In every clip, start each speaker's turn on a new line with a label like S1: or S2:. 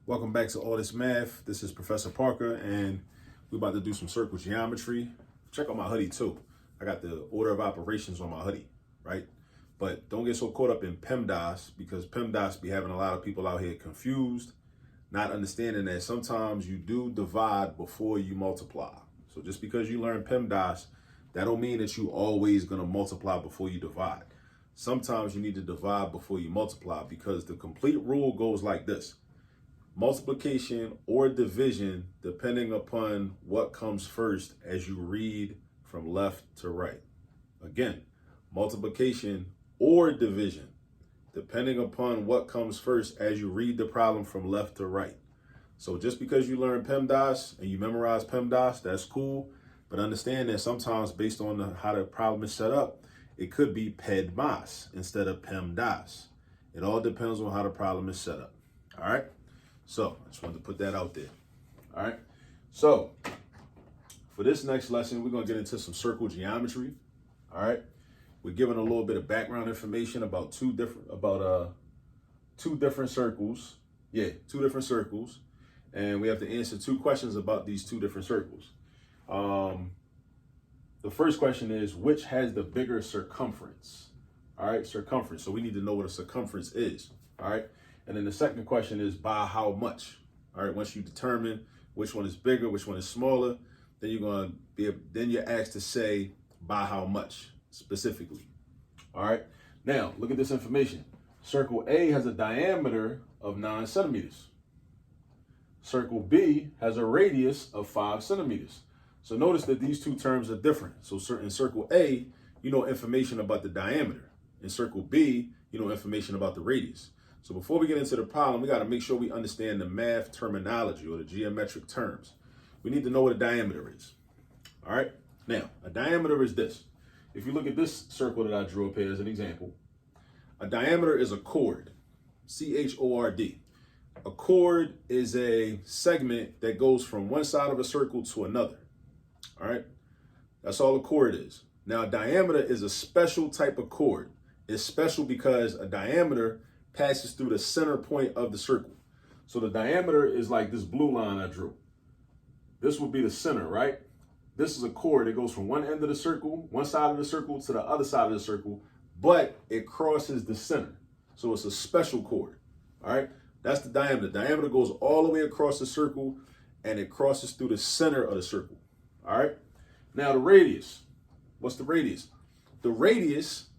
S1: Welcome back to All This Math. This is Professor Parker, and we're about to do some circle geometry. Check out my hoodie too. I got the order of operations on my hoodie, right? But don't get so caught up in PEMDAS, because PEMDAS be having a lot of people out here confused, not understanding that sometimes you do divide before you multiply. So just because you learn PEMDAS, that don't mean that you always gonna multiply before you divide. Sometimes you need to divide before you multiply, because the complete rule goes like this: multiplication or division, depending upon what comes first as you read from left to right. Again, multiplication or division, depending upon what comes first as you read the problem from left to right. So just because you learn PEMDAS and you memorize PEMDAS, that's cool. But understand that sometimes based on how the problem is set up, it could be PEDMAS instead of PEMDAS. It all depends on how the problem is set up. All right. So I just wanted to put that out there. All right. So for this next lesson, we're going to get into some circle geometry. All right. We're giving a little bit of background information about two different circles. Yeah, two different circles. And we have to answer two questions about these two different circles. The first question is, which has the bigger circumference? All right, circumference. So we need to know what a circumference is. All right. And then the second question is, by how much? All right, once you determine which one is bigger, which one is smaller, then you're asked to say by how much specifically. All right, now look at this information. Circle A has a diameter of 9 centimeters. Circle B has a radius of 5 centimeters. So notice that these two terms are different. So in circle A, you know information about the diameter. In circle B, you know information about the radius. So before we get into the problem, we got to make sure we understand the math terminology or the geometric terms. We need to know what a diameter is. All right. Now, a diameter is this. If you look at this circle that I drew up here as an example, a diameter is a chord, C-H-O-R-D. A chord is a segment that goes from one side of a circle to another. All right. That's all a chord is. Now, a diameter is a special type of chord. It's special because a diameter passes through the center point of the circle. So the diameter is like this blue line I drew. This would be the center, right? This is a chord that goes from one end of the circle, one side of the circle, to the other side of the circle, but it crosses the center. So it's a special chord. All right. That's the diameter. The diameter goes all the way across the circle and it crosses through the center of the circle. All right. Now the radius. What's the radius? The radius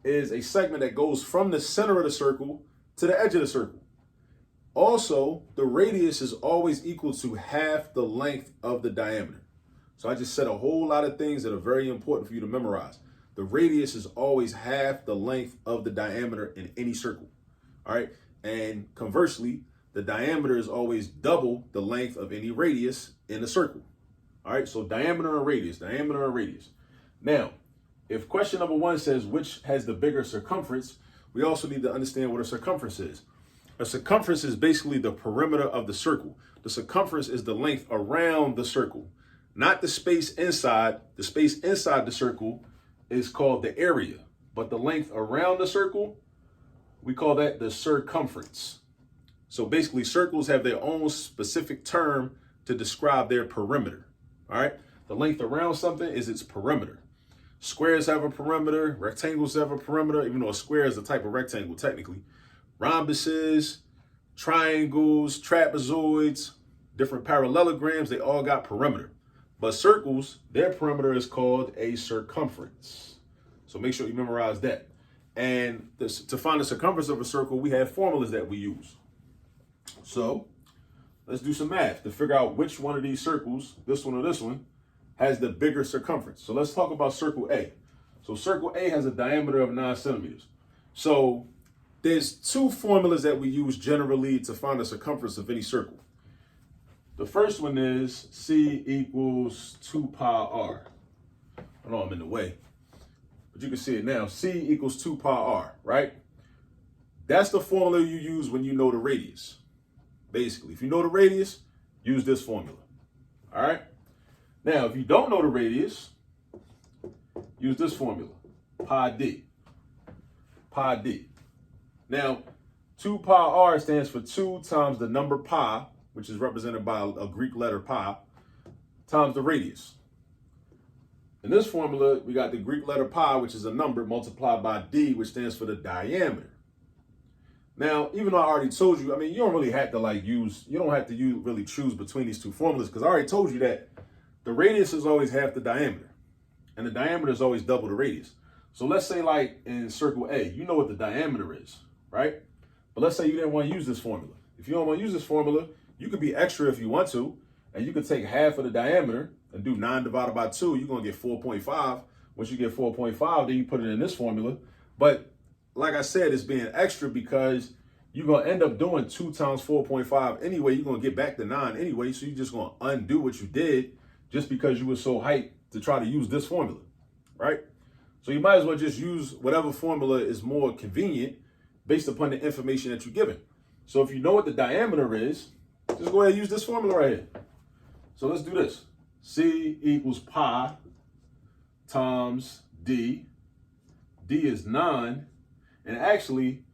S1: is a segment that goes from the center of the circle to the edge of the circle. Also, the radius is always equal to half the length of the diameter. So I just said a whole lot of things that are very important for you to memorize. The radius is always half the length of the diameter in any circle. All right. And conversely, the diameter is always double the length of any radius in a circle. All right. So diameter and radius, diameter and radius. Now, if question number 1 says which has the bigger circumference, we also need to understand what a circumference is. A circumference is basically the perimeter of the circle. The circumference is the length around the circle, not the space inside. The space inside the circle is called the area, but the length around the circle, we call that the circumference. So basically, circles have their own specific term to describe their perimeter. All right. The length around something is its perimeter. Squares have a perimeter, rectangles have a perimeter, even though a square is a type of rectangle technically. Rhombuses, triangles, trapezoids, different parallelograms, they all got perimeter. But circles, their perimeter is called a circumference. So make sure you memorize that. And to find the circumference of a circle, we have formulas that we use. So let's do some math to figure out which one of these circles, this one or this one, has the bigger circumference. So let's talk about circle A. So circle A has a diameter of 9 centimeters. So there's two formulas that we use generally to find the circumference of any circle. The first one is C equals 2 pi r. I know I'm in the way, but you can see it now. C equals 2 pi r, right? That's the formula you use when you know the radius. Basically, if you know the radius, use this formula. All right? Now, if you don't know the radius, use this formula, pi d. Pi d. Now, 2 pi r stands for 2 times the number pi, which is represented by a Greek letter pi, times the radius. In this formula, we got the Greek letter pi, which is a number, multiplied by d, which stands for the diameter. Now, even though I already told you, I mean, you don't really have to really choose between these two formulas, because I already told you that the radius is always half the diameter, and the diameter is always double the radius. So let's say like in circle A, you know what the diameter is, right? But let's say you didn't want to use this formula. If you don't want to use this formula, you could be extra if you want to, and you could take half of the diameter and do 9 divided by 2, you're going to get 4.5. Once you get 4.5, then you put it in this formula. But like I said, it's being extra because you're going to end up doing 2 times 4.5 anyway. You're going to get back to 9 anyway. So you're just going to undo what you did just because you were so hyped to try to use this formula, right? So you might as well just use whatever formula is more convenient based upon the information that you're given. So if you know what the diameter is, just go ahead and use this formula right here. So let's do this. C equals pi times d. D is 9. And actually,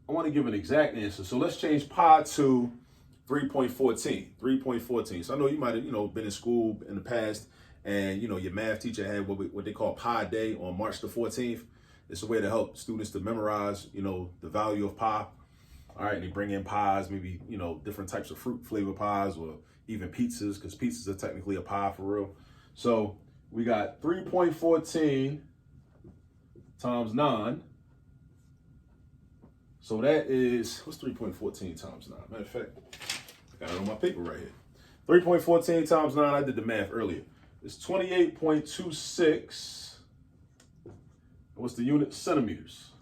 S1: I want to give an exact answer. So let's change pi to 3.14. 3.14. So I know you might have, been in school in the past, and your math teacher had what they call Pi Day on March the 14th. It's a way to help students to memorize, the value of pi. All right, and they bring in pies, maybe, different types of fruit flavor pies, or even pizzas, because pizzas are technically a pie for real. So we got 3.14 times 9. So that is, what's 3.14 times 9? Matter of fact, I got it on my paper right here. 3.14 times 9, I did the math earlier. It's 28.26. What's the unit? Centimeters.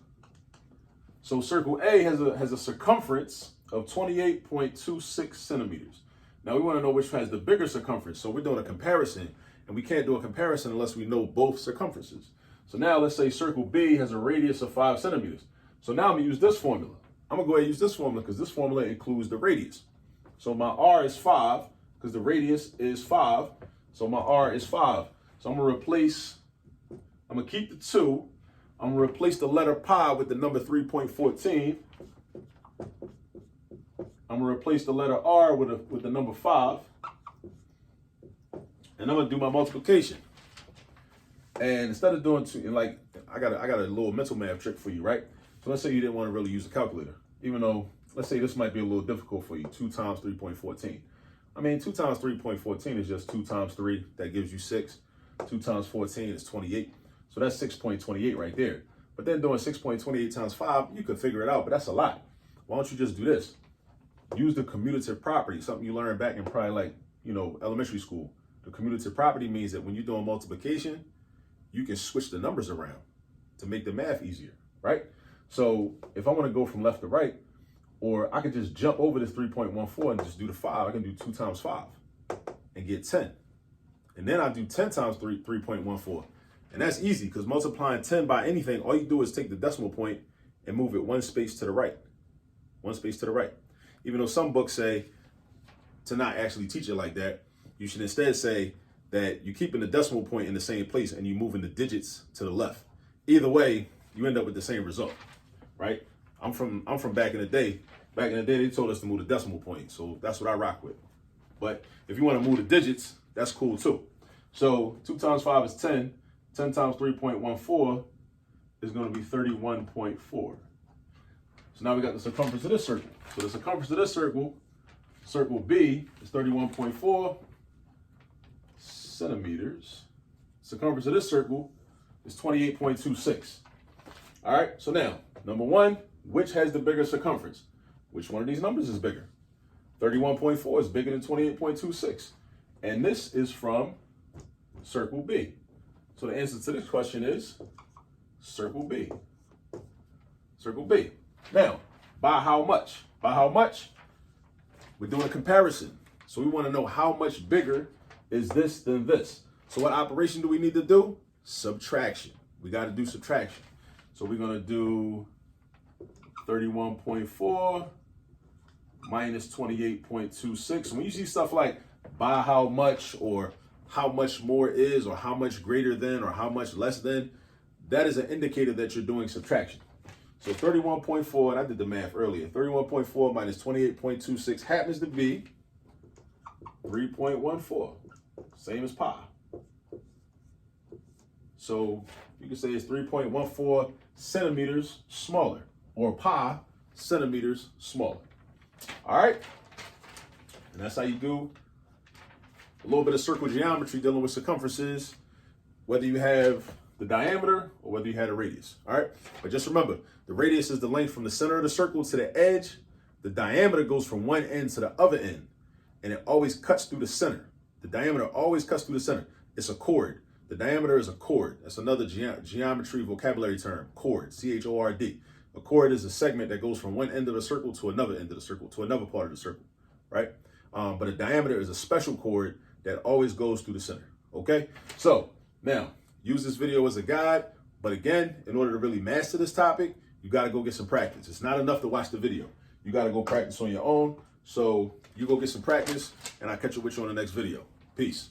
S1: So circle A has a circumference of 28.26 centimeters. Now we want to know which has the bigger circumference. So we're doing a comparison, and we can't do a comparison unless we know both circumferences. So now let's say circle B has a radius of 5 centimeters. So now I'm going to use this formula. I'm going to go ahead and use this formula because this formula includes the radius. So my R is 5 because the radius is 5. So my R is 5. So I'm going to keep the 2. I'm going to replace the letter pi with the number 3.14. I'm going to replace the letter R with the number 5. And I'm going to do my multiplication. And instead of doing I got a little mental math trick for you, right? So let's say you didn't want to really use a calculator, even though, let's say this might be a little difficult for you, 2 times 3.14. I mean, 2 times 3.14 is just 2 times 3, that gives you 6. 2 times 14 is 28. So that's 6.28 right there. But then doing 6.28 times 5, you could figure it out, but that's a lot. Why don't you just do this? Use the commutative property, something you learned back in probably elementary school. The commutative property means that when you're doing multiplication, you can switch the numbers around to make the math easier, right? So if I want to go from left to right, or I could just jump over this 3.14 and just do the 5. I can do 2 times 5 and get 10. And then I do 10 times 3.14. And that's easy because multiplying 10 by anything, all you do is take the decimal point and move it 1 space to the right. 1 space to the right. Even though some books say to not actually teach it like that, you should instead say that you're keeping the decimal point in the same place and you're moving the digits to the left. Either way, you end up with the same result, right? I'm from back in the day. Back in the day, they told us to move the decimal point, so that's what I rock with. But if you want to move the digits, that's cool too. So 2 times 5 is 10. 10 times 3.14 is going to be 31.4. So now we got the circumference of this circle. So the circumference of this circle, circle B, is 31.4 centimeters. Circumference of this circle is 28.26. All right, so now, number 1, which has the bigger circumference? Which one of these numbers is bigger? 31.4 is bigger than 28.26. And this is from circle B. So the answer to this question is circle B. Circle B. Now, by how much? By how much? We're doing a comparison. So we want to know how much bigger is this than this. So what operation do we need to do? Subtraction. We got to do subtraction. So we're going to do 31.4 minus 28.26. When you see stuff like by how much, or how much more is, or how much greater than, or how much less than, that is an indicator that you're doing subtraction. So 31.4, and I did the math earlier. 31.4 minus 28.26 happens to be 3.14, same as pi. So you can say it's 3.14 centimeters smaller, or pi centimeters smaller. All right? And that's how you do a little bit of circle geometry dealing with circumferences, whether you have the diameter or whether you had a radius. All right? But just remember, the radius is the length from the center of the circle to the edge. The diameter goes from one end to the other end, and it always cuts through the center. The diameter always cuts through the center. It's a chord. The diameter is a chord. That's another geometry vocabulary term, chord, C-H-O-R-D. A chord is a segment that goes from one end of the circle to another end of the circle, to another part of the circle, right? But a diameter is a special chord that always goes through the center, okay? So now, use this video as a guide, but again, in order to really master this topic, you gotta go get some practice. It's not enough to watch the video. You gotta go practice on your own. So you go get some practice, and I'll catch up with you on the next video. Peace.